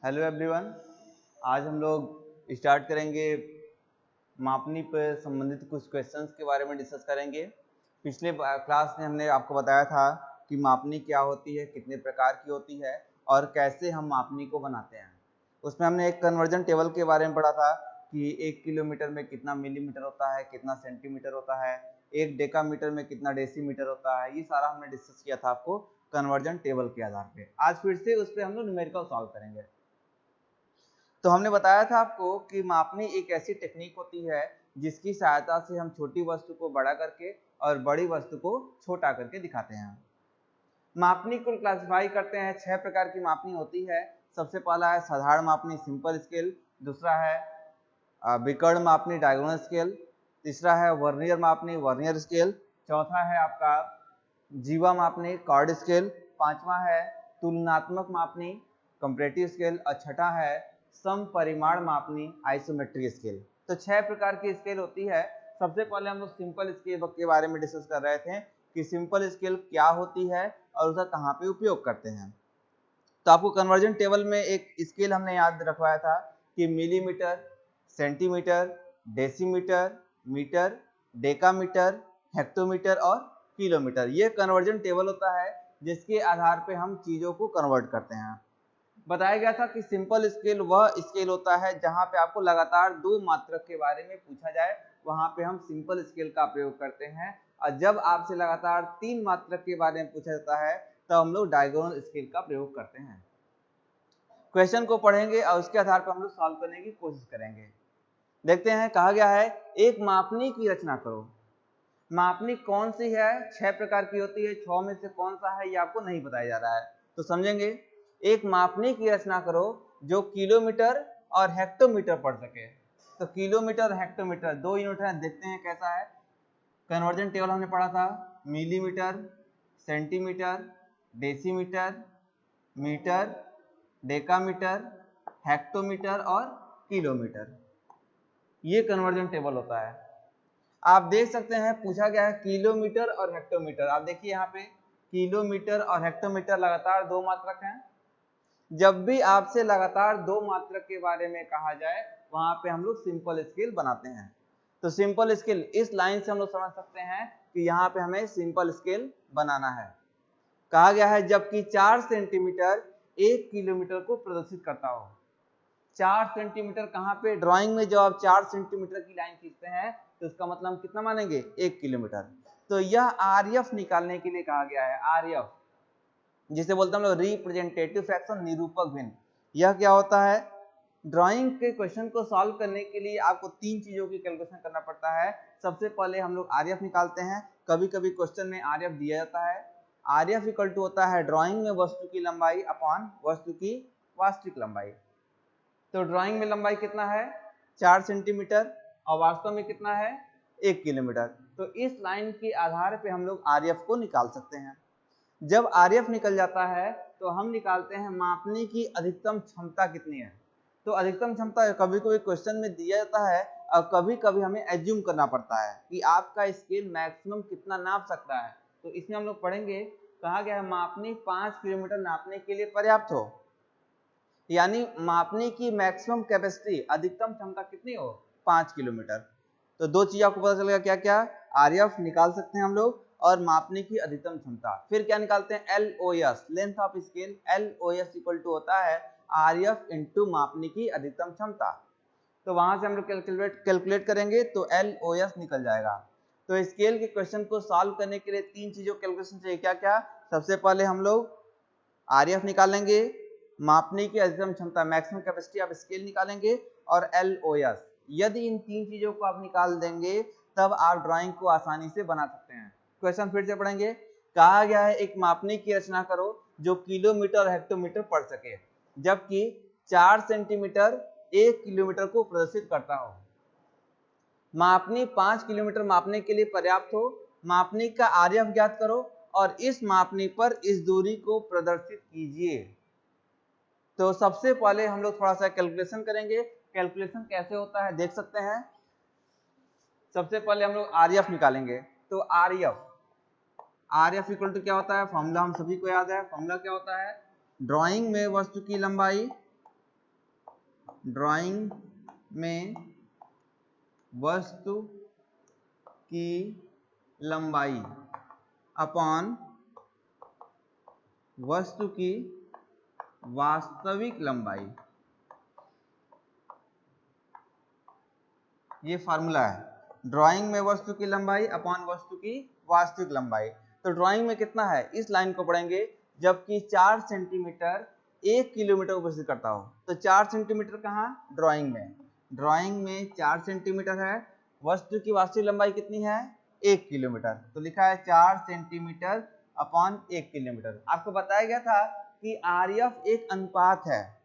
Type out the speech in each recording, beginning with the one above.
Hello everyone, आज हम लोग स्टार्ट करेंगे मापनी पर संबंधित कुछ क्वेश्चंस के बारे में डिस्कस करेंगे। पिछले क्लास में हमने आपको बताया था कि मापनी क्या होती है, कितने प्रकार की होती है और कैसे हम मापनी को बनाते हैं। उसमें हमने एक कन्वर्जन टेबल के बारे में पढ़ा था कि 1 किलोमीटर में कितना मिलीमीटर होता है, कितना सेंटीमीटर होता है, 1 डेकामीटर में कितना डेसीमीटर होता है। ये सारा हमने डिस्कस किया था आपको कन्वर्जन टेबल के आधार पे। आज फिर से उस पर हम लोग न्यूमेरिकल सॉल्व करेंगे। तो हमने बताया था आपको कि मापनी एक ऐसी टेक्निक होती है जिसकी सहायता से हम छोटी वस्तु को बड़ा करके और बड़ी वस्तु को छोटा करके दिखाते हैं। मापनी को क्लासिफाई करते हैं 6 प्रकार की मापनी होती है। सबसे पहला है साधारण मापनी सिंपल स्केल, दूसरा है विकर्ण मापनी डायगोनल स्केल, तीसरा है वर्नियर मापनी वर्नियर स्केल, चौथा है आपका जीवा मापनी कॉर्ड स्केल, पांचवा है तुलनात्मक मापनी कंपैरेटिव स्केल और छठा है समपरिमाण मापनी आइसोमेट्री स्केल। तो 6 प्रकार की स्केल होती है। सबसे पहले हम लोग सिंपल स्केल के बारे में डिस्कस कर रहे थे कि सिंपल स्केल क्या होती है और उसका कहाँ पे उपयोग करते हैं। तो आपको कन्वर्जन टेबल में एक स्केल हमने याद रखवाया था कि millimetre, centimetre, decimetre, metre, decametre, hectometre और किलोमीटर। ये कन्वर्जन टेबल होता है जिसके आधार पे हम चीजों को कन्वर्ट करते हैं। बताया गया था कि सिंपल स्केल वह स्केल होता है जहां पे आपको लगातार 2 मात्रक के बारे में पूछा जाए, वहां पे हम सिंपल स्केल का प्रयोग करते हैं। और जब आपसे लगातार 3 मात्रक के बारे में पूछा जाता है तब हम लोग डायगोनल स्केल का प्रयोग करते हैं। क्वेश्चन को पढ़ेंगे और उसके आधार पर हम लोग सॉल्व करने की कोशिश करेंगे। देखते हैं, कहा गया है एक मापनी की रचना करो। मापनी कौन सी है? 6 प्रकार की होती है, 6 में से कौन सा है ये आपको नहीं बताया जा रहा है। तो समझेंगे, एक मापनी की रचना करो जो किलोमीटर और हेक्टोमीटर पढ़ सके। तो किलोमीटर और हेक्टोमीटर 2 यूनिट है, देखते हैं कैसा है। कन्वर्जन टेबल हमने पढ़ा था millimetre, centimetre, decimetre, metre, decametre, hectometre और किलोमीटर। ये कन्वर्जन टेबल होता है। आप देख सकते हैं पूछा गया है किलोमीटर और हेक्टोमीटर। आप देखिए यहाँ पे किलोमीटर और हेक्टोमीटर लगातार 2 मात्रक हैं। जब भी आपसे लगातार 2 मात्रक के बारे में कहा जाए वहां पे हम लोग सिंपल स्केल बनाते हैं। तो सिंपल स्केल इस लाइन से हम लोग समझ सकते हैं कि यहाँ पे हमें सिंपल स्केल बनाना है। कहा गया है जबकि 4 सेंटीमीटर 1 किलोमीटर को प्रदर्शित करता हो। 4 सेंटीमीटर कहाँ पे? ड्राइंग में जब आप 4 सेंटीमीटर की लाइन खींचते हैं तो इसका मतलब हम कितना मानेंगे? 1 किलोमीटर। तो यह आरएफ निकालने के लिए कहा गया है। आरएफ जिसे बोलते हैं हम लोग रिप्रेजेंटेटिव फ्रैक्शन, निरूपक भिन्न। यह क्या होता है? ड्राइंग के क्वेश्चन को सॉल्व करने के लिए आपको 3 चीजों की कैलकुलेशन करना पड़ता है। सबसे पहले हम लोग आरएफ निकालते हैं। कभी कभी क्वेश्चन में आरएफ दिया जाता है। आरएफ इक्वल टू होता है ड्राइंग में वस्तु की लंबाई अपॉन वस्तु की वास्तविक लंबाई। तो ड्राइंग में लंबाई कितना है? 4 सेंटीमीटर और वास्तव में कितना है? 1 किलोमीटर। तो इस लाइन के आधार पे हम लोग आरएफ को निकाल सकते हैं। जब आरएफ निकल जाता है तो हम निकालते हैं मापने की अधिकतम क्षमता कितनी है। तो अधिकतम क्षमता कभी कभी क्वेश्चन में दिया जाता है और कभी कभी हमें एज्यूम करना पड़ता है कि आपका स्केल मैक्सिमम कितना नाप सकता है। तो इसमें हम लोग पढ़ेंगे, कहा गया है मापनी 5 किलोमीटर नापने के लिए पर्याप्त हो, यानी मापने की मैक्सिमम कैपेसिटी अधिकतम क्षमता कितनी हो? 5 किलोमीटर। तो 2 चीज आपको पता चलेगा, क्या क्या? आरएफ निकाल सकते हैं हम लोग और मापने की अधिकतम क्षमता। फिर क्या निकालते हैं? LOS, length of scale. LOS equal to होता है आरएफ इंटू मापने की अधिकतम क्षमता। तो वहां से हम लोग कैलकुलेट करेंगे तो एलओएस निकल जाएगा। तो स्केल के क्वेश्चन को सॉल्व करने के लिए 3 चीजों कैलकुलेशन चाहिए। क्या क्या? सबसे पहले हम लोग आरएफ निकालेंगे, मापने की अधिकतम क्षमता मैक्सिमम कैपेसिटी ऑफ स्केल निकालेंगे और एलओएस। यदि इन 3 चीजों को आप निकाल देंगे तब आप ड्राइंग को आसानी से बना सकते हैं। क्वेश्चन फिर से पढ़ेंगे। कहा गया है एक मापने की रचना करो जो किलोमीटर और हेक्टोमीटर पढ़ सके, जबकि 4 सेंटीमीटर 1 किलोमीटर को प्रदर्शित करता हो। मापनी 5 किलोमीटर मापने के लिए पर्याप्त हो। मापनी का आरएफ ज्ञात करो और इस मापनी पर इस दूरी को प्रदर्शित कीजिए। तो सबसे पहले हम लोग थोड़ा सा कैलकुलेशन करेंगे। कैलकुलेशन कैसे होता है देख सकते हैं। सबसे पहले हम लोग आरएफ निकालेंगे। तो आरएफ इक्वल टू क्या होता है? फॉर्मूला हम सभी को याद है। फॉर्मूला क्या होता है? ड्राइंग में वस्तु की लंबाई ड्राइंग में वस्तु की लंबाई अपॉन वस्तु की वास्तविक लंबाई, ये फार्मूला है। ड्राइंग में वस्तु की लंबाई अपॉन वस्तु की वास्तविक लंबाई। तो ड्राइंग में कितना है, इस लाइन को पढ़ेंगे जबकि 4 सेंटीमीटर 1 किलोमीटर को प्रस्तुत करता हो। तो 4 सेंटीमीटर कहाँ, ड्राइंग में। ड्राइंग में 4 सेंटीमीटर है, वस्तु की वास्तविक लंबाई कितनी है, 1 किलोमीटर। तो लिखा है 4 सेंटीमीटर अपॉन 1 किलोमीटर। आपको बताया गया था कि आरएफ एक अनुपात है,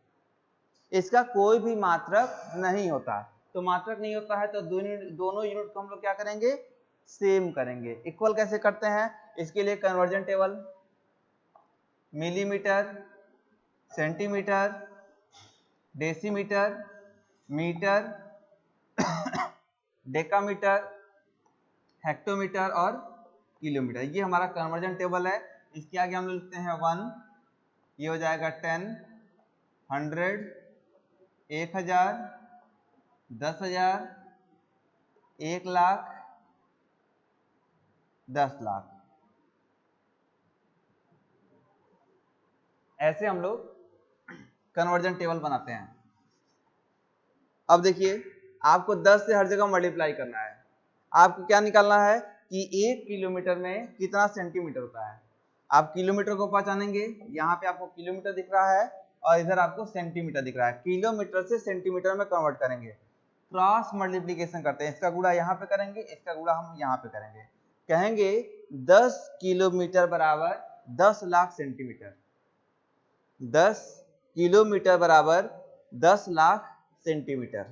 इसका कोई भी मात्रक नहीं होता। तो मात्रक नहीं होता है तो दोनों यूनिट को हम लोग क्या करेंगे, सेम करेंगे। इक्वल कैसे करते हैं, इसके लिए conversion table, millimetre, centimetre, decimetre, metre, decametre, hectometre और किलोमीटर, ये हमारा कन्वर्जन टेबल है। इसके आगे हम लोग लिखते हैं 1, ये हो जाएगा 10, 100, 1000, 10,000, 1 लाख, 10 लाख। ऐसे हम लोग कन्वर्जन टेबल बनाते हैं। अब देखिए, आपको 10 से हर जगह मल्टीप्लाई करना है। आपको क्या निकालना है कि 1 किलोमीटर में कितना सेंटीमीटर होता है। आप किलोमीटर को पहचानेंगे, यहाँ पे आपको किलोमीटर दिख रहा है और इधर आपको सेंटीमीटर दिख रहा है। किलोमीटर से सेंटीमीटर में कन्वर्ट करेंगे, क्रॉस मल्टीप्लीकेशन करते हैं। इसका गुणा यहाँ पे करेंगे, इसका गुणा हम यहाँ पे करेंगे। कहेंगे 10 किलोमीटर बराबर 10 लाख सेंटीमीटर। 10 किलोमीटर बराबर 10 लाख सेंटीमीटर।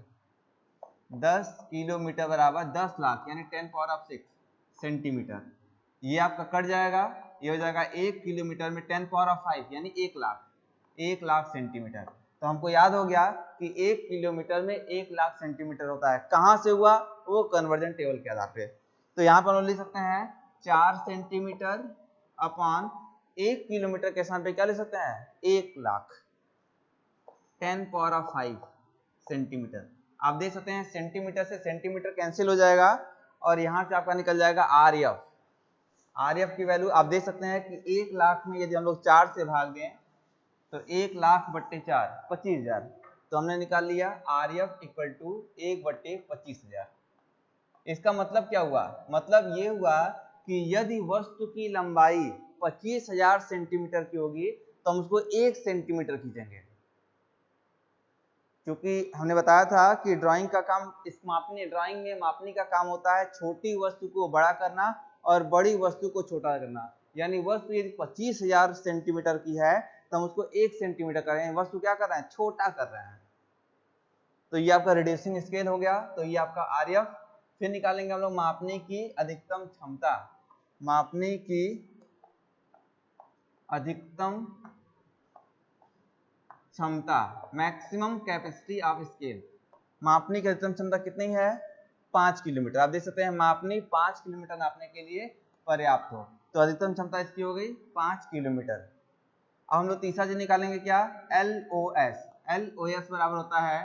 10 किलोमीटर बराबर 10 लाख यानी 10⁻⁶ सेंटीमीटर। ये आपका कट जाएगा, ये हो जाएगा 1 किलोमीटर में 10⁻⁵ यानी 1 लाख, 1 लाख सेंटीमीटर। तो हमको याद हो गया कि 1 किलोमीटर में 1 लाख सेंटीमीटर होता है। कहाँ से हुआ, वो कन्वर्जन टेबल के आधार पे। तो यहाँ पर हम लिख सकते हैं 4 सेंटीमीटर अपॉन 1 किलोमीटर के स्थान पे क्या ले सकते हैं, 1 लाख, 10⁻⁵ सेंटीमीटर। आप देख सकते हैं सेंटीमीटर से सेंटीमीटर कैंसिल हो जाएगा और यहाँ से आपका निकल जाएगा आरएफ। आरएफ की वैल्यू आप देख सकते हैं कि 1 लाख में यदि हम लोग 4 से भाग दें तो 1 लाख बट्टे 4 25,000। तो हमने निकाल लिया आरएफ इक्वल टू 1/25,000। इसका मतलब क्या हुआ, मतलब ये हुआ कि यदि वस्तु की लंबाई 25,000 सेंटीमीटर की होगी तो हम उसको 1 सेंटीमीटर खींचेंगे। क्योंकि हमने बताया था कि ड्राइंग का काम, इस ड्राइंग में मापनी का काम होता है छोटी वस्तु को बड़ा करना और बड़ी वस्तु को छोटा करना। यानी वस्तु यदि 25,000 सेंटीमीटर की है तो हम उसको 1 सेंटीमीटर कर रहे हैं, वस्तु क्या कर रहे हैं, छोटा कर रहे हैं। तो ये आपका रिड्यूसिंग स्केल हो गया। तो ये आपका आरएफ। फिर निकालेंगे हम लोग मापने की अधिकतम क्षमता। मापने की अधिकतम क्षमता, मैक्सिमम कैपेसिटी ऑफ स्केल। मापनी की अधिकतम क्षमता कितनी है, 5 किलोमीटर। आप देख सकते हैं मापनी 5 किलोमीटर नापने के लिए पर्याप्त हो, तो अधिकतम क्षमता इसकी हो गई 5 किलोमीटर। अब हम लोग तीसरा चीज निकालेंगे क्या, LOS। LOS बराबर होता है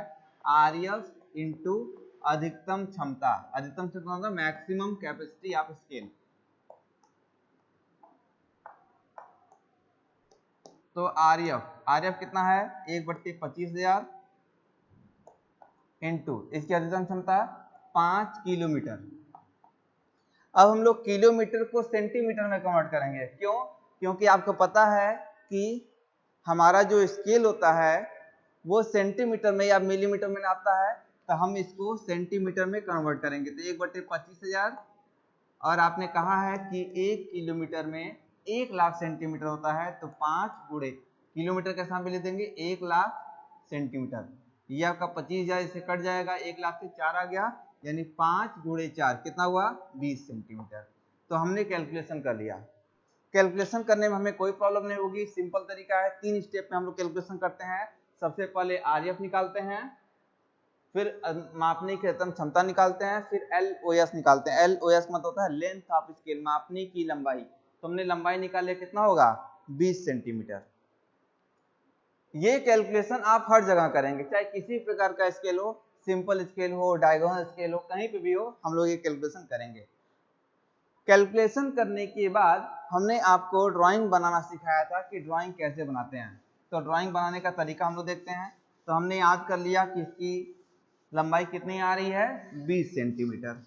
आरएफ इंटू अधिकतम क्षमता। अधिकतम क्षमता मतलब मैक्सिमम कैपेसिटी ऑफ स्केल। तो आरएफ कितना है, 1/25,000 इंटू इसकी अधिकतम क्षमता 5 किलोमीटर। अब हम लोग किलोमीटर को सेंटीमीटर में कन्वर्ट करेंगे। क्यों, क्योंकि आपको पता है कि हमारा जो स्केल होता है वो सेंटीमीटर में या मिलीमीटर में नापता है, तो हम इसको सेंटीमीटर में कन्वर्ट करेंगे। तो 1/25,000 और आपने कहा है कि 1 किलोमीटर में 1 लाख सेंटीमीटर होता है, तो 5 गुणे किलोमीटर के साथ भी लिख देंगे 1 लाख सेंटीमीटर। ये आपका 25,000 इससे कट जाएगा, 1 लाख से 4 आ गया, यानी 5 गुणे 4 कितना हुआ, 20 सेंटीमीटर। तो हमने कैलकुलेशन कर लिया। कैलकुलेशन करने में हमें कोई प्रॉब्लम नहीं होगी, सिंपल तरीका है। 3 स्टेप में हम लोग कैलकुलेशन करते हैं। सबसे पहले आरएफ निकालते हैं, फिर मापने की अधिकतम क्षमता निकालते हैं, फिर LOS निकालते हैं। LOS मतलब होता है लेंथ ऑफ स्केल, मापने की लंबाई। तो हमने लंबाई निकाले, कितना होगा, 20 सेंटीमीटर। ये कैलकुलेशन आप हर जगह करेंगे, चाहे किसी प्रकार का स्केल हो, सिंपल स्केल हो, डायगोनल स्केल हो, कहीं पे भी हो, हम लोग ये कैलकुलेशन करेंगे। कैलकुलेशन करने के बाद हमने आपको ड्राइंग बनाना सिखाया था कि ड्राइंग कैसे बनाते हैं। तो ड्राइंग बनाने का तरीका हम लोग देखते हैं। तो हमने याद कर लिया कि इसकी लंबाई कितनी आ रही है, 20 सेंटीमीटर।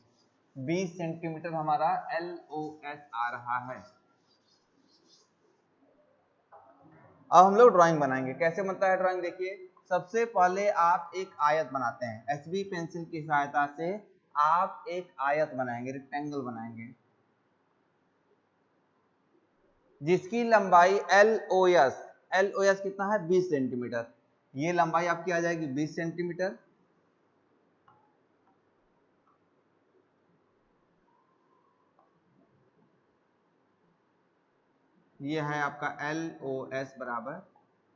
20 सेंटीमीटर हमारा LOS आ रहा है। अब हम लोग ड्राइंग बनाएंगे। कैसे बनता है ड्राइंग, देखिए सबसे पहले आप एक आयत बनाते हैं। HB पेंसिल की सहायता से आप एक आयत बनाएंगे, रेक्टेंगल बनाएंगे, जिसकी लंबाई LOS कितना है, 20 सेंटीमीटर। ये लंबाई आपकी आ जाएगी 20 सेंटीमीटर। ये है आपका LOS बराबर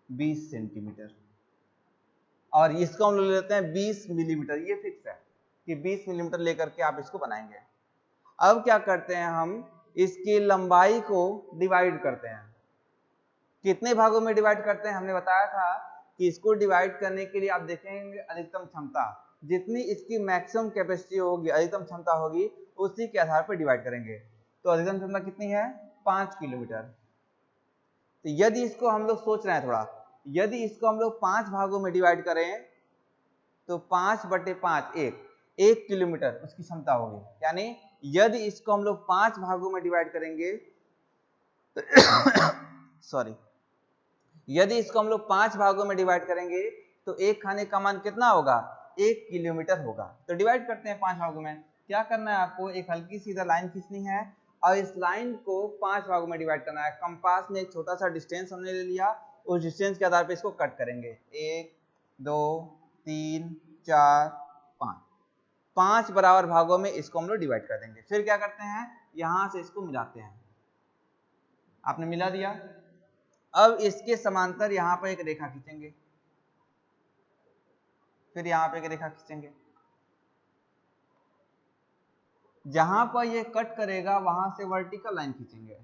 20 सेंटीमीटर। और इसको हम लोग लेते हैं 20 मिलीमीटर। ये फिक्स है कि 20 मिलीमीटर लेकर के आप इसको बनाएंगे। अब क्या करते हैं, हम इसकी लंबाई को डिवाइड करते हैं। कितने भागों में डिवाइड करते हैं, हमने बताया था कि इसको डिवाइड करने के लिए आप देखेंगे अधिकतम क्षमता, जितनी इसकी मैक्सिमम कैपेसिटी होगी, अधिकतम क्षमता होगी, उसी के आधार पर डिवाइड करेंगे। तो अधिकतम क्षमता कितनी है, 5 किलोमीटर। तो यदि इसको हम लोग सोच रहे हैं थोड़ा, यदि इसको हम लोग 5 भागों में डिवाइड करें तो 5/5 1 किलोमीटर उसकी क्षमता होगी। यानी यदि इसको हम लोग 5 भागों में डिवाइड करेंगे सॉरी, यदि इसको हम लोग 5 भागों में डिवाइड करेंगे तो एक खाने का मान कितना होगा, 1 किलोमीटर होगा। तो डिवाइड करते हैं 5 भागों में। क्या करना है आपको, एक हल्की सीधा लाइन खींचनी है और इस लाइन को 5 भागों में डिवाइड करना है। कंपास में एक छोटा सा डिस्टेंस हमने ले लिया, उस डिस्टेंस के आधार पर इसको कट करेंगे। 1 2 3 4 5, 5 बराबर भागों में इसको हम लोग डिवाइड कर देंगे। फिर क्या करते हैं, यहां से इसको मिलाते हैं। आपने मिला दिया। अब इसके समांतर यहां पर एक रेखा खींचेंगे, फिर यहां पे एक रेखा खींचेंगे। जहां पर ये कट करेगा वहां से वर्टिकल लाइन खींचेंगे।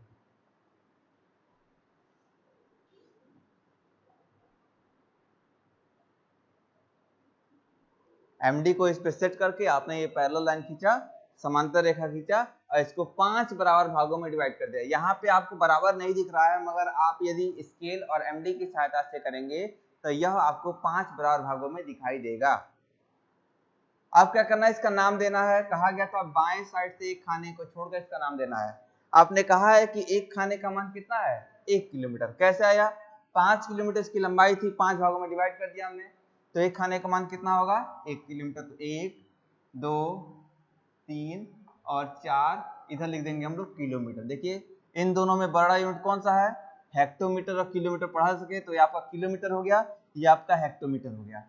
MD को इस पे सेट करके आपने ये पैरेलल लाइन खींचा, समांतर रेखा खींचा और इसको 5 बराबर भागों में डिवाइड कर दिया। यहाँ पे आपको बराबर नहीं दिख रहा है, मगर आप यदि स्केल और MD की सहायता से करेंगे तो यह आपको 5 बराबर भागों में दिखाई देगा। अब क्या करना है, इसका नाम देना है। कहा गया था बाएं साइड से एक खाने को छोड़कर इसका नाम देना है। आपने कहा है कि एक खाने का मान कितना है, 1 किलोमीटर। कैसे आया, 5 किलोमीटर इसकी लंबाई थी, 5 भागों में डिवाइड कर दिया हमने, तो एक खाने का मान कितना होगा, 1 किलोमीटर। तो 1 2 3 और 4 इधर लिख देंगे हम लोग किलोमीटर। देखिए इन दोनों में बड़ा यूनिट कौन सा है, हेक्टोमीटर। और किलोमीटर पढ़ा सके तो ये आपका किलोमीटर हो गया, ये आपका हेक्टोमीटर हो गया।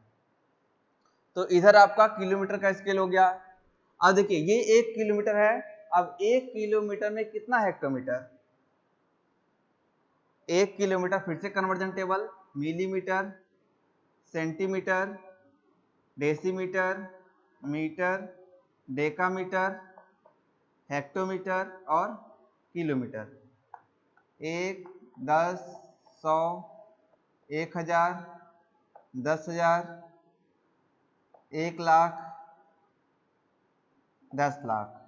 तो इधर आपका किलोमीटर का स्केल हो गया। अब देखिए ये 1 किलोमीटर है, अब 1 किलोमीटर में कितना हेक्टोमीटर, 1 किलोमीटर फिर से conversion table, millimetre, centimetre, decimetre, metre, decametre, hectometre और किलोमीटर। 1 10 100 1000 10,000 1 लाख 10 लाख।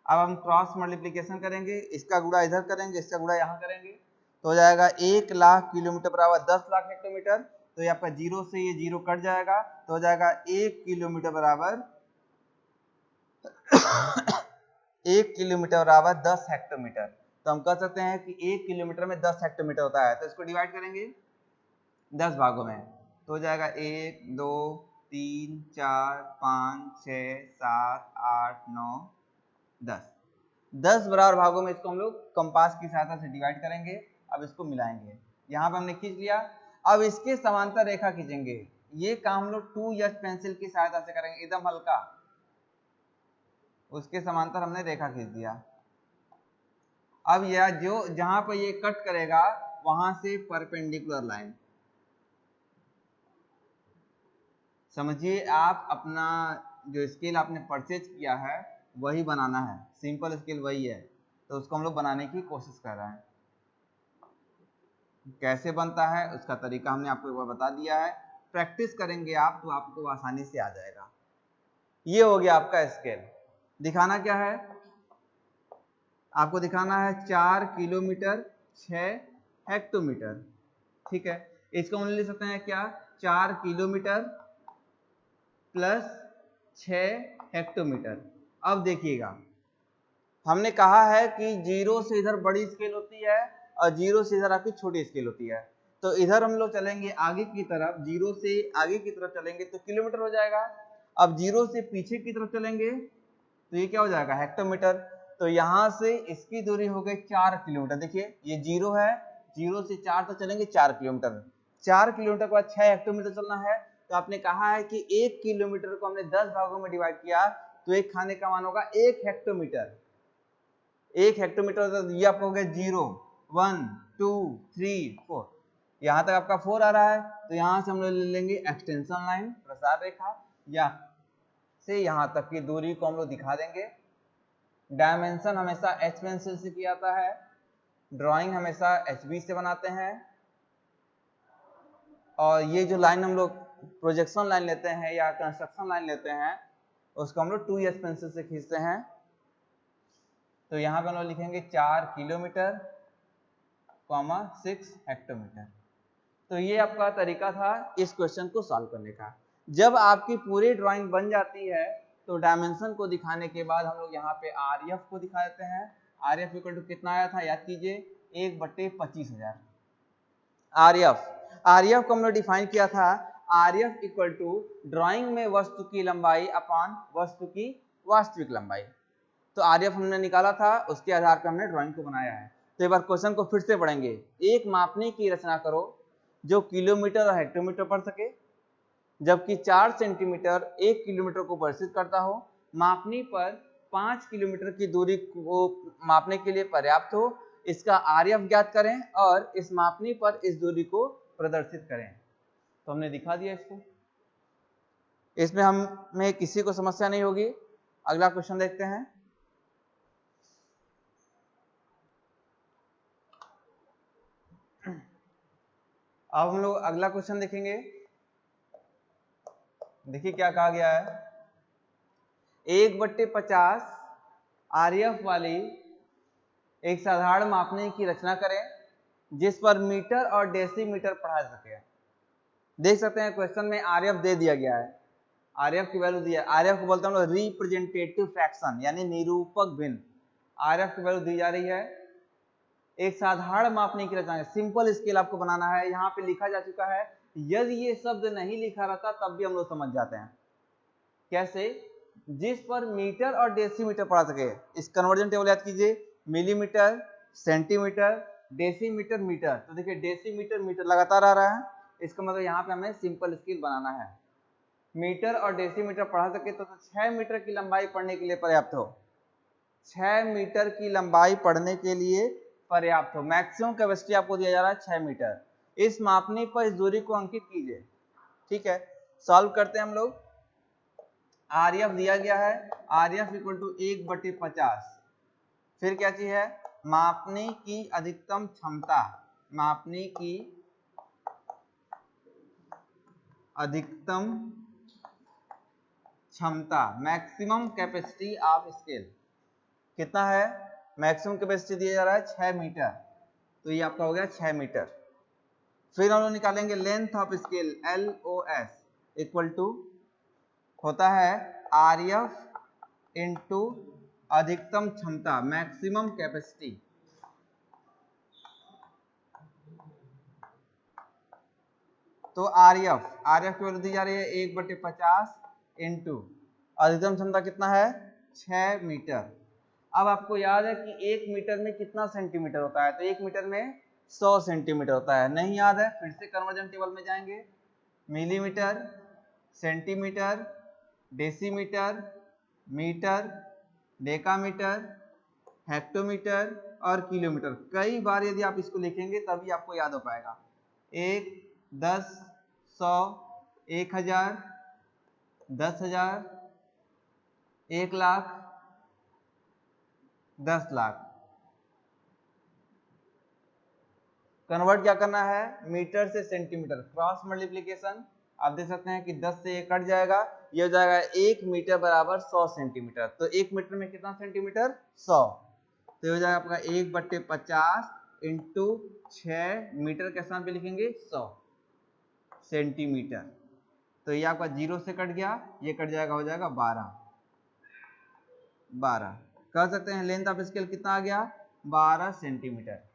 अब हम क्रॉस मल्टीप्लिकेशन करेंगे, इसका गुणा इधर करेंगे, इसका गुणा यहाँ करेंगे, तो हो जाएगा 1 लाख किलोमीटर बराबर 10 लाख हेक्टोमीटर। तो ये आपका जीरो से ये जीरो कट जाएगा, तो हो जाएगा 1 किलोमीटर बराबर 1 किलोमीटर बराबर 10 हेक्टोमीटर। तो हम कह सकते हैं कि 1 किलोमीटर में 10 हेक्टोमीटर होता है। तो इसको डिवाइड करेंगे 10 भागों में, तो हो जाएगा 1 2 3 4 5 6 7 8 9 10। 10 बराबर भागों में इसको हम लोग कंपास की सहायता से डिवाइड करेंगे। अब इसको मिलाएंगे, यहाँ पे हमने खींच लिया। अब इसके समांतर रेखा खींचेंगे। ये काम हम लोग 2H पेंसिल की सहायता से करेंगे, एकदम हल्का। उसके समांतर हमने रेखा खींच दिया। अब यह जो जहां पर ये कट करेगा वहां से परपेंडिकुलर लाइन, समझिए आप अपना जो स्केल आपने परचेज किया है वही बनाना है, सिंपल स्केल वही है, तो उसको हम लोग बनाने की कोशिश कर रहे हैं। कैसे बनता है उसका तरीका हमने आपको एक बार बता दिया है, प्रैक्टिस करेंगे आप तो आपको आसानी से आ जाएगा। ये हो गया आपका स्केल। दिखाना क्या है, आपको दिखाना है 4 किलोमीटर 6 हेक्टोमीटर। ठीक है, इसको हम लिख सकते हैं क्या, 4 किलोमीटर प्लस 6 हेक्टोमीटर। अब देखिएगा, हमने कहा है कि 0 से इधर बड़ी स्केल होती है और 0 से इधर आपकी छोटी स्केल होती है। तो इधर हम लोग चलेंगे आगे की तरफ, 0 से आगे की तरफ चलेंगे तो किलोमीटर हो जाएगा। अब 0 से पीछे की तरफ चलेंगे तो ये क्या हो जाएगा, हेक्टोमीटर। तो यहाँ से इसकी दूरी हो गई 4 किलोमीटर। देखिए ये 0 है, 0 से 4 तक चलेंगे 4 किलोमीटर। 4 किलोमीटर के बाद 6 हेक्टोमीटर चलना है। तो आपने कहा है कि 1 किलोमीटर को हमने 10 भागों में डिवाइड किया तो एक खाने का मान होगा 1 हेक्टोमीटर। 1 हेक्टोमीटर तो ये आपको हो गया 0 1 2 3 4, यहाँ तक आपका 4 आ रहा है। तो यहाँ से हम लोग ले लेंगे एक्सटेंशन लाइन, प्रसार रेखा, या से यहाँ तक की दूरी को हम लोग दिखा देंगे। डायमेंशन हमेशा एच पेंसिल से किया जाता है, ड्राइंग हमेशा HB से बनाते हैं। और ये जो लाइन हम लोग प्रोजेक्शन लाइन लेते हैं या कंस्ट्रक्शन लाइन लेते हैं उसको हम लोग 2H पेंसिल से खींचते हैं। तो यहाँ पे हम लोग लिखेंगे 4 किलोमीटर 6 हेक्टोमीटर। तो ये आपका तरीका था इस क्वेश्चन को सॉल्व करने का। जब आपकी पूरी ड्राइंग बन जाती है तो डायमेंशन को दिखाने के बाद हम लोग यहाँ पे RF को दिखा देते हैं। RF इक्वल टू कितना आया था, याद कीजिए, 1/25,000। RF को हमने डिफाइन किया था, RF इक्वल टू ड्राइंग में वस्तु की लंबाई अपॉन वस्तु की वास्तविक लंबाई। तो RF हमने निकाला था, उसके आधार पर हमने ड्राइंग को बनाया है। तो एक बार क्वेश्चन को फिर से पढ़ेंगे। एक मापनी की रचना करो जो किलोमीटर और हेक्टोमीटर पढ़ सके, जबकि 4 सेंटीमीटर 1 किलोमीटर को प्रदर्शित करता हो। मापनी पर 5 किलोमीटर की दूरी को मापने के लिए पर्याप्त हो। इसका RF ज्ञात करें और इस मापनी पर इस दूरी को प्रदर्शित करें। तो हमने दिखा दिया इसको, इसमें हमें किसी को समस्या नहीं होगी। अगला क्वेश्चन देखते हैं। अब हम लोग अगला क्वेश्चन देखेंगे। देखिए क्या कहा गया है, 1/50 RF वाली एक साधारण मापनी की रचना करें जिस पर मीटर और डेसीमीटर पढ़ा सके। देख सकते हैं क्वेश्चन में RF दे दिया गया है, RF की वैल्यू दिया है। RF को बोलते हैं हम लोग रिप्रेजेंटेटिव फ्रैक्शन, यानी निरूपक भिन्न। RF की वैल्यू दी जा रही है। एक साधारण मापनी की रचना है, सिंपल स्केल आपको बनाना है। यहाँ पे लिखा जा चुका है, यदि ये शब्द नहीं लिखा रहता तब भी हम लोग समझ जाते हैं। कैसे, जिस पर मीटर और डेसीमीटर पढ़ा सके। इस कन्वर्जन टेबल याद कीजिए, मिलीमीटर, सेंटीमीटर, डेसीमीटर, मीटर। तो देखिए डेसीमीटर मीटर लगातार आ रहा है, इसका मतलब यहाँ पे हमें सिंपल स्केल बनाना है। मीटर और डेसीमीटर पढ़ा सके तो 6 मीटर की लंबाई पढ़ने के लिए पर्याप्त हो। 6 मीटर की लंबाई पढ़ने के लिए पर्याप्त हो। मैक्सिमम कैपेसिटी आपको दिया जा रहा है 6 मीटर। इस मापनी पर इस दूरी को अंकित कीजिए। ठीक है, सॉल्व करते हैं हम लोग। RF दिया गया है, RF इक्वल टू 1/50। फिर क्या चीज है, मापनी की अधिकतम क्षमता, मापनी की अधिकतम क्षमता, मैक्सिमम कैपेसिटी ऑफ स्केल कितना है, मैक्सिमम कैपेसिटी दिया जा रहा है 6 मीटर। तो ये आपका हो गया 6 मीटर। फिर हम लोग निकालेंगे length of scale LOS equal to होता है RF इंटू अधिकतम क्षमता, मैक्सिमम कैपेसिटी। तो RF की वैल्यू दी जा रही है 1/50 इंटू अधिकतम क्षमता कितना है 6 मीटर। अब आपको याद है कि 1 मीटर में कितना सेंटीमीटर होता है, तो 1 मीटर में 100 सेंटीमीटर होता है। नहीं याद है, फिर से कन्वर्जन टेबल में जाएंगे। Millimetre, centimetre, decimetre, metre, decametre, hectometre और किलोमीटर। कई बार यदि आप इसको लिखेंगे तभी आपको याद हो पाएगा। 1, 10, 100, 1000, 10,000, 1 लाख, 10 लाख। कन्वर्ट क्या करना है, मीटर से सेंटीमीटर, क्रॉस मल्टीप्लीकेशन। आप देख सकते हैं कि 10 से 1 कट जाएगा, ये हो जाएगा 1 मीटर बराबर 100 सेंटीमीटर। तो 1 मीटर में कितना सेंटीमीटर, 100। तो ये हो जाएगा आपका 1/50 इंटू 6 मीटर के स्थान पे लिखेंगे 100 सेंटीमीटर। तो ये आपका 0 से कट गया, ये कट जाएगा, हो जाएगा 12 कह सकते हैं। लेंथ ऑफ स्केल कितना आ गया, 12 सेंटीमीटर।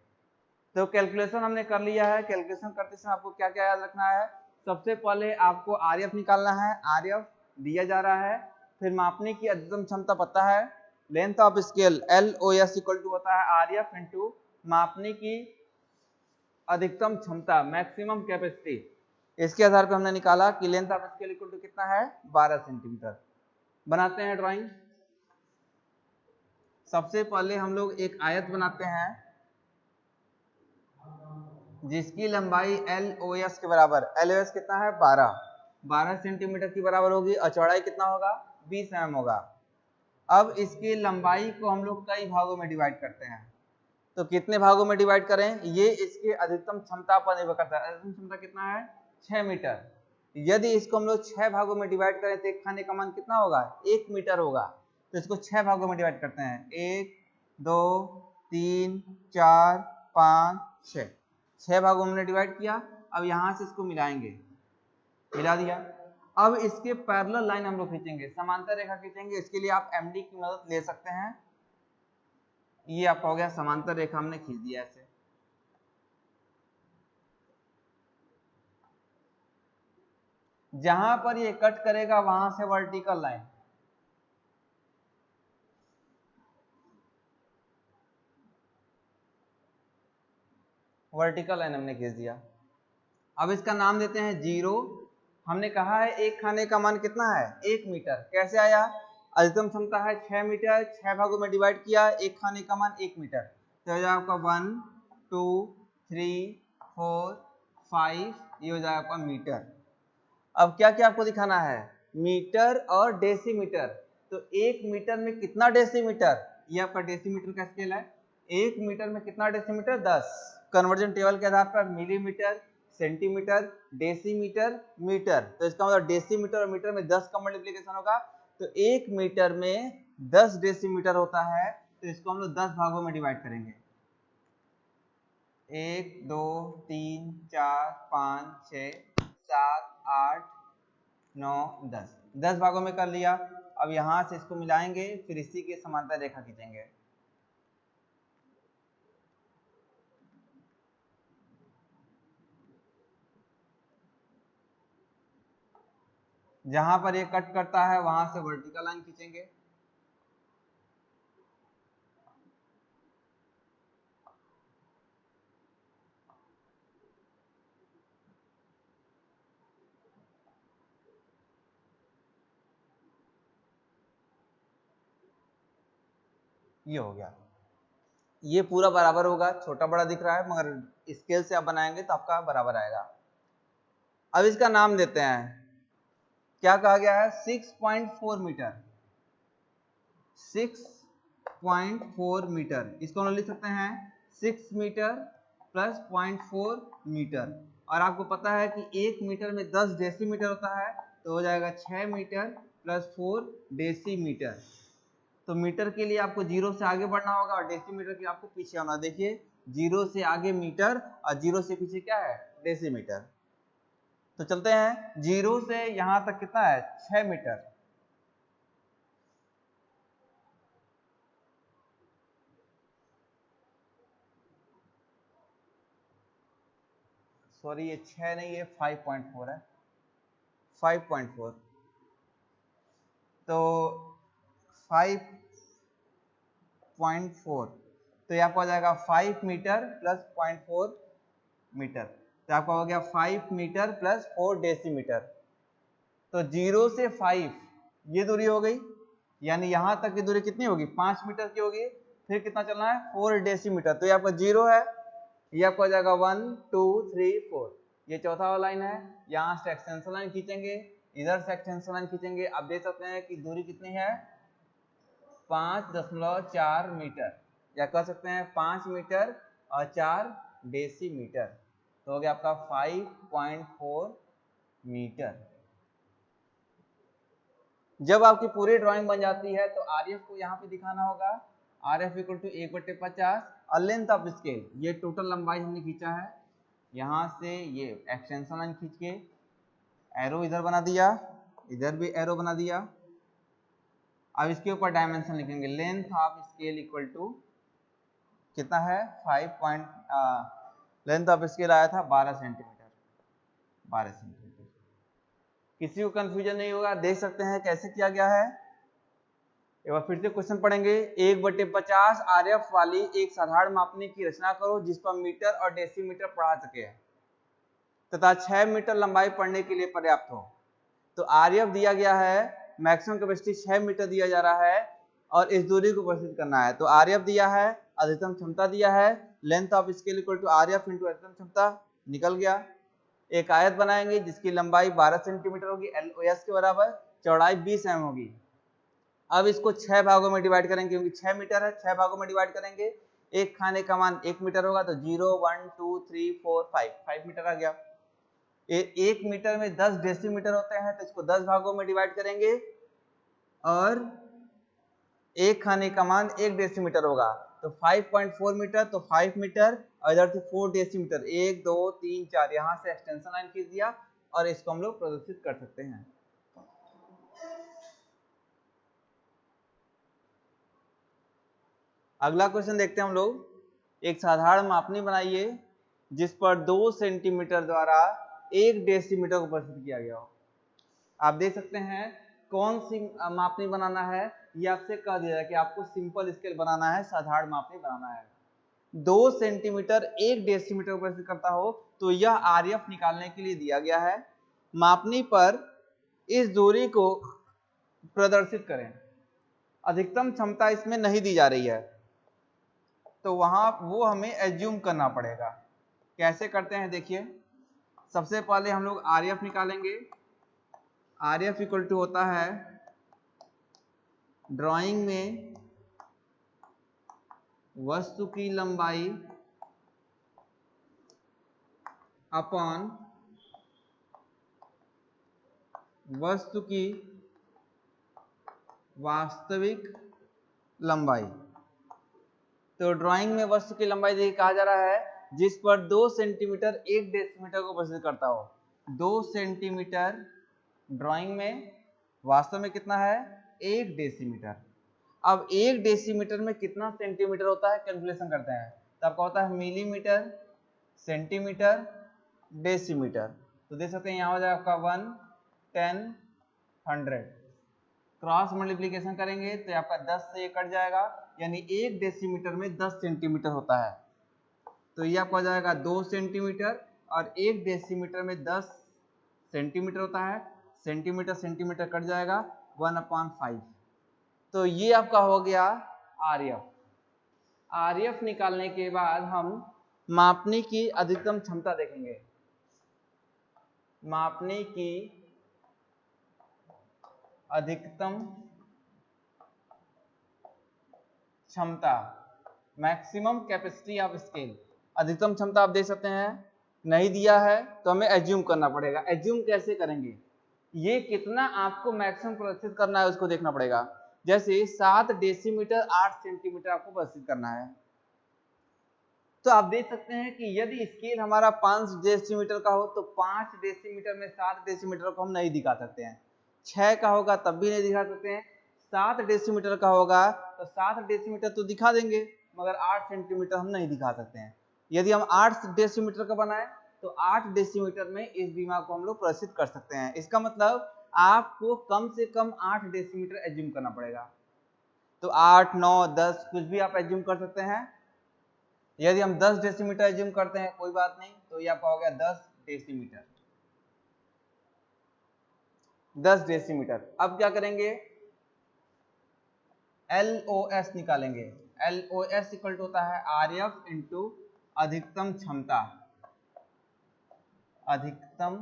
तो कैलकुलेशन हमने कर लिया है। कैलकुलेशन करते समय आपको क्या क्या याद रखना है, सबसे पहले आपको आरएफ निकालना है, आरएफ दिया जा रहा है। फिर मापने की अधिकतम क्षमता पता है, length of scale LOS equal to होता है आरएफ इंटू मापने की अधिकतम क्षमता, मैक्सिमम कैपेसिटी। इसके आधार पर हमने निकाला कि length of scale equal to कितना है, 12 सेंटीमीटर। बनाते हैं ड्राइंग। सबसे पहले हम लोग एक आयत बनाते हैं जिसकी लंबाई LOS के बराबर, LOS कितना है, 12 सेंटीमीटर की बराबर होगी, और चौड़ाई कितना होगा, 20 mm होगा। अब इसकी लंबाई को हम लोग कई भागों में डिवाइड करते हैं। तो कितने भागों में डिवाइड करें, ये इसके अधिकतम क्षमता पर निर्भर करता है। अधिकतम क्षमता कितना है, 6 मीटर। यदि इसको हम लोग 6 भागों में डिवाइड करें तो एक खाने का मान कितना होगा, 1 मीटर होगा। तो इसको 6 भागों में डिवाइड करते हैं, 1 2 3 4 5 6, 6 भागों में डिवाइड किया। अब यहां से इसको मिलाएंगे, मिला दिया। अब इसके पैरेलल लाइन हम लोग खींचेंगे, समांतर रेखा खींचेंगे। इसके लिए आप MD की मदद ले सकते हैं। ये आपका हो गया समांतर रेखा, हमने खींच दिया ऐसे। जहां पर ये कट करेगा वहां से वर्टिकल लाइन, वर्टिकल लाइन हमने खींच दिया। अब इसका नाम देते हैं 0। हमने कहा है एक खाने का मान कितना है, 1 मीटर। कैसे आया, अधिकतम क्षमता है 6 मीटर, 6 भागों में डिवाइड किया, एक खाने का मान 1 मीटर। तो हो जाएगा आपका 1 2 3 4 5, ये हो जाएगा आपका मीटर। अब क्या क्या आपको दिखाना है, मीटर और डेसीमीटर। तो 1 मीटर में कितना डेसीमीटर, ये आपका डेसीमीटर का स्केल है। 1 मीटर में कितना डेसीमीटर, 10। कन्वर्जन टेबल के आधार पर मिलीमीटर, सेंटीमीटर, डेसीमीटर, मीटर। तो इसका मतलब डेसीमीटर और मीटर में 10 का मल्टीप्लिकेशन होगा। तो 1 मीटर में 10 डेसीमीटर होता है। तो इसको हम लोग 10 भागों में डिवाइड करेंगे, 1 2 3 4 5 6 7 8 9 10, 10 भागों में कर लिया। अब यहां से इसको मिलाएंगे, फिर इसी के समांतर रेखा खींचेंगे। जहां पर ये कट करता है वहां से वर्टिकल लाइन खींचेंगे। ये हो गया, ये पूरा बराबर होगा। छोटा बड़ा दिख रहा है मगर स्केल से आप बनाएंगे तो आपका बराबर आएगा। अब इसका नाम देते हैं, क्या कहा गया है, 6.4 मीटर, 6.4 मीटर। इसको हम लिख सकते हैं 6 मीटर प्लस 0.4 मीटर। और आपको पता है कि 1 मीटर में 10 डेसीमीटर होता है, तो हो जाएगा 6 मीटर प्लस 4 डेसीमीटर। तो मीटर के लिए आपको 0 से आगे बढ़ना होगा और डेसीमीटर के लिए आपको पीछे आना। देखिए 0 से आगे मीटर और 0 से पीछे क्या है, डेसीमीटर। तो चलते हैं, 0 से यहां तक कितना है, 6 मीटर। सॉरी ये 6 नहीं, ये 5.4 है, 5.4। तो 5.4, तो ये आपको हो जाएगा 5 मीटर प्लस 0.4 मीटर। तो आपका हो गया 5 मीटर प्लस 4 डेसीमीटर। तो 0 से 5 ये दूरी हो गई, यानी यहां तक की दूरी कितनी होगी, 5 मीटर की होगी। फिर कितना चलना है, 4 डेसीमीटर। तो ये आपका 0 है, ये आपको हो जाएगा 1 2 3 4। ये चौथा वाला लाइन है, यहाँ से एक्सटेंशन लाइन खींचेंगे, इधर से एक्सटेंशन लाइन खींचेंगे। आप देख सकते हैं कि दूरी कितनी है, 5.4 मीटर, या कह सकते हैं 5 मीटर और 4 डेसीमीटर, तो हो गया आपका 5.4 मीटर। जब आपकी पूरी ड्राइंग बन जाती है तो आरएफ को यहाँ पे दिखाना होगा, आरएफ इक्वल टू 1/50 और लेंथ ऑफ स्केल, ये टोटल लंबाई हमने खींचा है, यहाँ से ये एक्सटेंशन लाइन खींच के एरो इधर बना दिया, इधर भी एरो बना दिया। अब इसके ऊपर डायमेंशन लिखेंगे, length of scale equal to कितना है 5 लेंथ ऑफ स्केल आया था 12 सेंटीमीटर, 12 सेंटीमीटर। किसी को कंफ्यूजन नहीं होगा, देख सकते हैं कैसे किया गया है। एक बार फिर से क्वेश्चन पढ़ेंगे, 1/50 आरएफ वाली एक साधारण मापनी की रचना करो जिस पर मीटर और डेसीमीटर पढ़ा सके तथा 6 मीटर लंबाई पढ़ने के लिए पर्याप्त हो। तो आरएफ दिया गया है, मैक्सिमम कैपेसिटी 6 मीटर दिया जा रहा है और इस दूरी को प्रस्तुत करना है। तो आरएफ दिया है, अधिकतम क्षमता दिया है, length of scale equal to RF into अधिकतम क्षमता, निकल गया। एक आयत बनाएंगे जिसकी लंबाई 12 सेंटीमीटर होगी, एलओएस के बराबर, चौड़ाई 20 एम होगी। अब इसको 6 भागों में डिवाइड करेंगे, क्योंकि 6 मीटर है, 6 भागों में डिवाइड करेंगे। एक खाने का मान 1 मीटर होगा, तो 0 1 2 3 4 5 मीटर आ गया। 1 मीटर में 10 डेसीमीटर होते हैं, तो इसको 10 भागों में डिवाइड करेंगे और एक खाने का मान 1 डेसीमीटर होगा, तो 5.4 मीटर, तो 5 मीटर और इधर से 4 डेसीमीटर, 1 2 3 4, यहाँ से एक्सटेंशन लाइन खींच दिया और इसको हम लोग प्रदर्शित कर सकते हैं। अगला क्वेश्चन देखते हैं हम लोग, एक साधारण मापनी बनाइए जिस पर 2 सेंटीमीटर द्वारा 1 डेसीमीटर को प्रस्तुत किया गया हो। आप देख सकते हैं कौन सी मापनी बनाना है, ये आपसे कह दिया है कि आपको सिंपल स्केल बनाना है, साधारण मापनी बनाना है। 2 सेंटीमीटर 1 डेसीमीटर को प्रस्तुत करता हो तो यह आरएफ निकालने के लिए दिया गया है। मापनी पर इस दूरी को प्रदर्शित करें। अधिकतम क्षमता इसमें नहीं दी जा रही है, तो वहां वो हमें एज्यूम करना पड़ेगा। कैसे करते हैं देखिए, सबसे पहले हम लोग आरएफ निकालेंगे। आरएफ इक्वल टू होता है ड्राइंग में वस्तु की लंबाई अपॉन वस्तु की वास्तविक लंबाई। तो ड्राइंग में वस्तु की लंबाई देखिए कहा जा रहा है जिस पर 2 सेंटीमीटर 1 डेसीमीटर को प्रस्तुत करता हो। 2 सेंटीमीटर ड्राइंग में, वास्तव में कितना है 1 डेसीमीटर। अब 1 डेसीमीटर में कितना सेंटीमीटर होता है कैलकुलेशन करते हैं, तो आपका होता है मिलीमीटर, सेंटीमीटर, डेसीमीटर। तो देख सकते हैं यहाँ हो जाएगा आपका 1 10 100, क्रॉस मल्टीप्लीकेशन करेंगे तो आपका 10 से ये कट जाएगा, यानी 1 डेसीमीटर में 10 सेंटीमीटर होता है। तो ये आपका हो जाएगा 2 सेंटीमीटर और 1 डेसीमीटर में 10 सेंटीमीटर होता है, सेंटीमीटर सेंटीमीटर कट जाएगा 1/5। तो ये आपका हो गया आरएफ। आरएफ निकालने के बाद हम मापनी की अधिकतम क्षमता देखेंगे। मापनी की अधिकतम क्षमता, मैक्सिमम कैपेसिटी ऑफ स्केल। अधिकतम क्षमता आप देख सकते हैं नहीं दिया है, तो हमें एज्यूम करना पड़ेगा। एज्यूम कैसे करेंगे, ये कितना आपको मैक्सिमम प्रदर्शित करना है उसको देखना पड़ेगा। जैसे 7 डेसीमीटर 8 सेंटीमीटर आपको प्रदर्शित करना है, तो आप देख सकते हैं कि यदि स्केल हमारा 5 डेसीमीटर का हो तो 5 डेसीमीटर में 7 डेसीमीटर को हम नहीं दिखा सकते हैं। 6 का होगा तब भी नहीं दिखा सकते हैं। 7 डेसीमीटर का होगा तो 7 डेसीमीटर तो दिखा देंगे, मगर 8 सेंटीमीटर हम नहीं दिखा सकते हैं। यदि हम 8 डेसीमीटर का बनाए तो 8 डेसीमीटर में इस बीमा को हम लोग प्रदर्शित कर सकते हैं। इसका मतलब आपको कम से कम 8 डेसीमीटर एज्यूम करना पड़ेगा। तो 8 9 10 कुछ भी आप एज्यूम कर सकते हैं। यदि हम 10 डेसीमीटर एज्यूम करते हैं कोई बात नहीं, तो ये आपका हो गया 10 डेसीमीटर। 10 डेसीमीटर। अब क्या करेंगे, LOS निकालेंगे। LOS इक्वल टू होता है आरएफ इंटू अधिकतम क्षमता। अधिकतम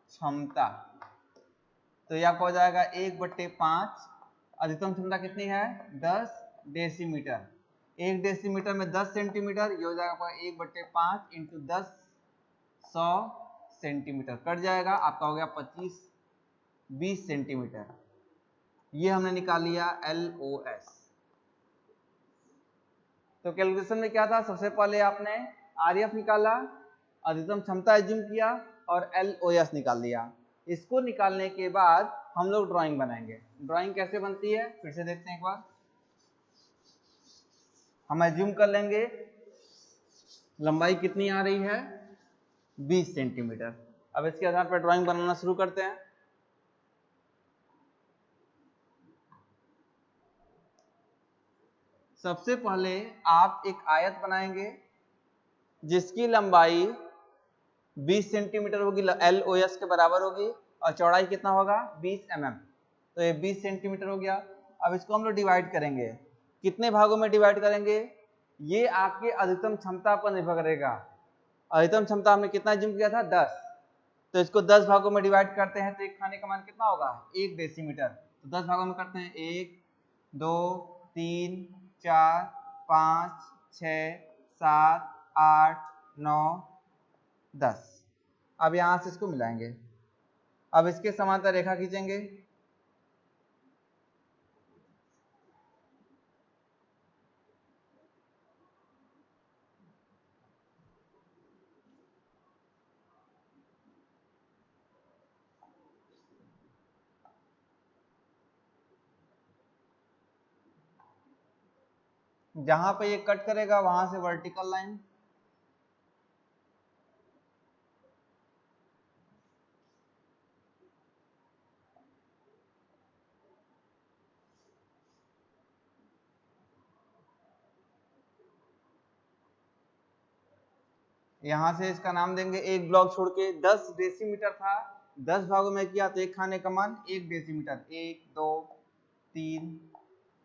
क्षमता, तो ये आपको हो जाएगा 1/5। अधिकतम क्षमता कितनी है 10 डेसीमीटर। 1 डेसीमीटर में 10 सेंटीमीटर, ये हो जाएगा आपका 1/5 इंटू 10 100 सेंटीमीटर, कट जाएगा आपका हो गया 20 सेंटीमीटर। ये हमने निकाल लिया LOS। तो कैलकुलेशन में क्या था, सबसे पहले आपने RF निकाला, अधिकतम क्षमता एज्यूम किया और LOS निकाल दिया। इसको निकालने के बाद हम लोग ड्राइंग बनाएंगे। ड्राइंग कैसे बनती है फिर से देखते हैं एक बार। हम एज्यूम कर लेंगे लंबाई कितनी आ रही है 20 सेंटीमीटर। अब इसके आधार पर ड्राइंग बनाना शुरू करते हैं। सबसे पहले आप एक आयत बनाएंगे जिसकी लंबाई 20 सेंटीमीटर होगी, LOS के बराबर होगी, और चौड़ाई कितना होगा 20 mm। तो ये 20 सेंटीमीटर हो गया। अब इसको हम लोग डिवाइड करेंगे, कितने भागों में डिवाइड करेंगे, ये आपके अधिकतम क्षमता पर निर्भर करेगा। अधिकतम क्षमता हमने कितना एज्यूम किया था 10, तो इसको 10 भागों में डिवाइड करते हैं तो एक खाने का मान कितना होगा 1 डेसीमीटर। तो 10 भागों में करते हैं 1 2 3 4 5 6 7 8 9 10। अब यहां से इसको मिलाएंगे। अब इसके समांतर रेखा खींचेंगे। जहां पे ये कट करेगा वहां से वर्टिकल लाइन, यहां से इसका नाम देंगे, एक ब्लॉक छोड़ के 10 डेसीमीटर था, 10 भागों में किया तो एक खाने का मान 1 डेसीमीटर। 1 2 3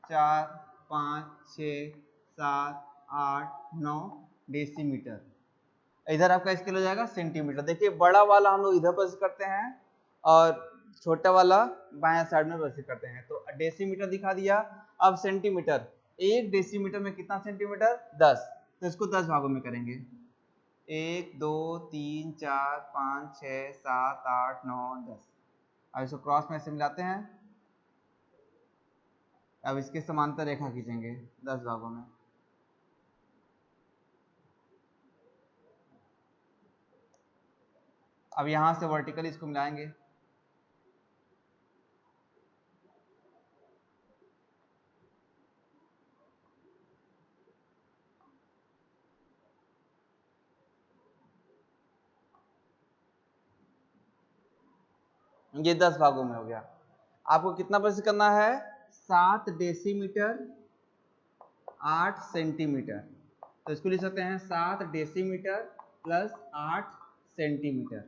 4 5 6 7 8 9 डेसीमीटर। इधर आपका स्केल हो जाएगा सेंटीमीटर। देखिए बड़ा वाला हम लोग इधर पर करते हैं और छोटा वाला बाएं साइड में वैसे करते हैं। तो डेसीमीटर दिखा दिया। अब सेंटीमीटर, 1 डेसीमीटर में कितना सेंटीमीटर 10, तो इसको 10 भागों में करेंगे। 1 2 3 4 5 6 7 8 9 10। अब इसको क्रॉस में से मिलाते हैं। अब इसके समांतर रेखा खींचेंगे 10 भागों में। अब यहां से वर्टिकली इसको मिलाएंगे। ये 10 भागों में हो गया। आपको कितना प्रतिशत करना है 7 डेसीमीटर 8 सेंटीमीटर। तो इसको लिख सकते हैं 7 डेसीमीटर प्लस 8 सेंटीमीटर।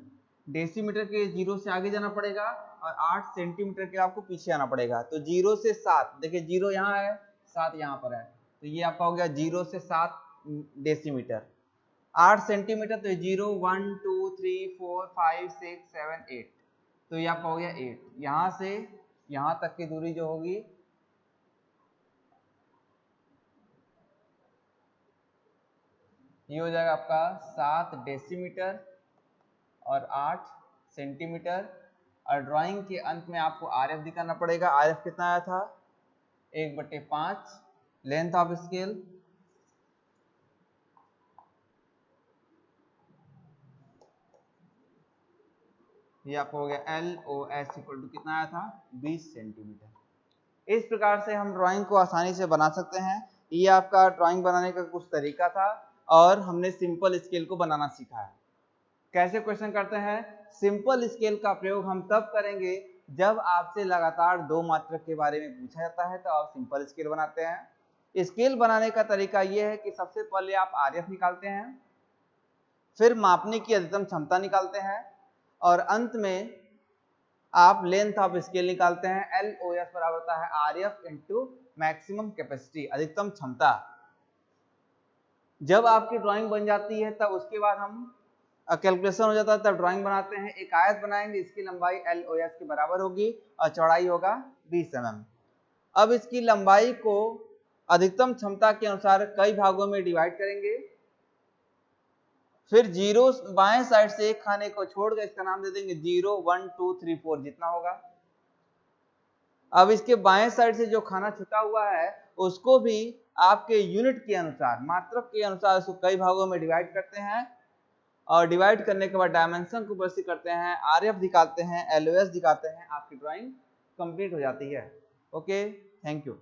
डेसीमीटर के 0 से आगे जाना पड़ेगा और 8 सेंटीमीटर के आपको पीछे आना पड़ेगा। तो 0 से 7, देखिए 0 यहाँ है 7 यहाँ पर है, तो ये आपका हो गया 0 से 7 डेसीमीटर। 8 सेंटीमीटर तो 0 1 2 3 4 5 6 7 8, तो ये आपका हो गया 8। यहाँ से यहाँ तक की दूरी जो होगी ये हो जाएगा आपका 7 डेसीमीटर और 8 सेंटीमीटर। और ड्राइंग के अंत में आपको RF दिखाना पड़ेगा। RF कितना आया था 1/5 लेंथ ऑफ स्केल। ये आपको हो गया LOS इक्वल टू कितना आया था 20 सेंटीमीटर। इस प्रकार से हम ड्राइंग को आसानी से बना सकते हैं। ये आपका ड्राइंग बनाने का कुछ तरीका था और हमने सिंपल स्केल को बनाना सीखा है। कैसे क्वेश्चन करते हैं, सिंपल स्केल का प्रयोग हम तब करेंगे जब आपसे लगातार 2 मात्रक के बारे में पूछा जाता है, तो आप सिंपल स्केल बनाते हैं। स्केल बनाने का तरीका यह है कि सबसे पहले आप RF निकालते हैं, फिर मापने की अधिकतम क्षमता निकालते हैं और अंत में आप लेंथ ऑफ स्केल निकालते हैं। LOS बराबर होता है RF इंटू मैक्सिमम कैपेसिटी, अधिकतम क्षमता। जब आपकी ड्राइंग बन जाती है तब उसके बाद हम कैलकुलेशन हो जाता है, तब ड्राइंग बनाते हैं। एक आयत बनाएंगे, इसकी लंबाई LOS के बराबर होगी और चौड़ाई होगा 20 mm। अब इसकी लंबाई को अधिकतम क्षमता के अनुसार कई भागों में डिवाइड करेंगे, फिर 0 बाएं साइड से एक खाने को छोड़कर इसका नाम दे देंगे 0 1 2 3 4 जितना होगा। अब इसके बाएं साइड से जो खाना छुटा हुआ है उसको भी आपके यूनिट के अनुसार, मात्रक के अनुसार उसको कई भागों में डिवाइड करते हैं और डिवाइड करने के बाद डायमेंशन को प्रस्तुत करते हैं, आरएफ दिखाते हैं, एलओएस दिखाते हैं, आपकी ड्राइंग कंप्लीट हो जाती है। Okay, thank you.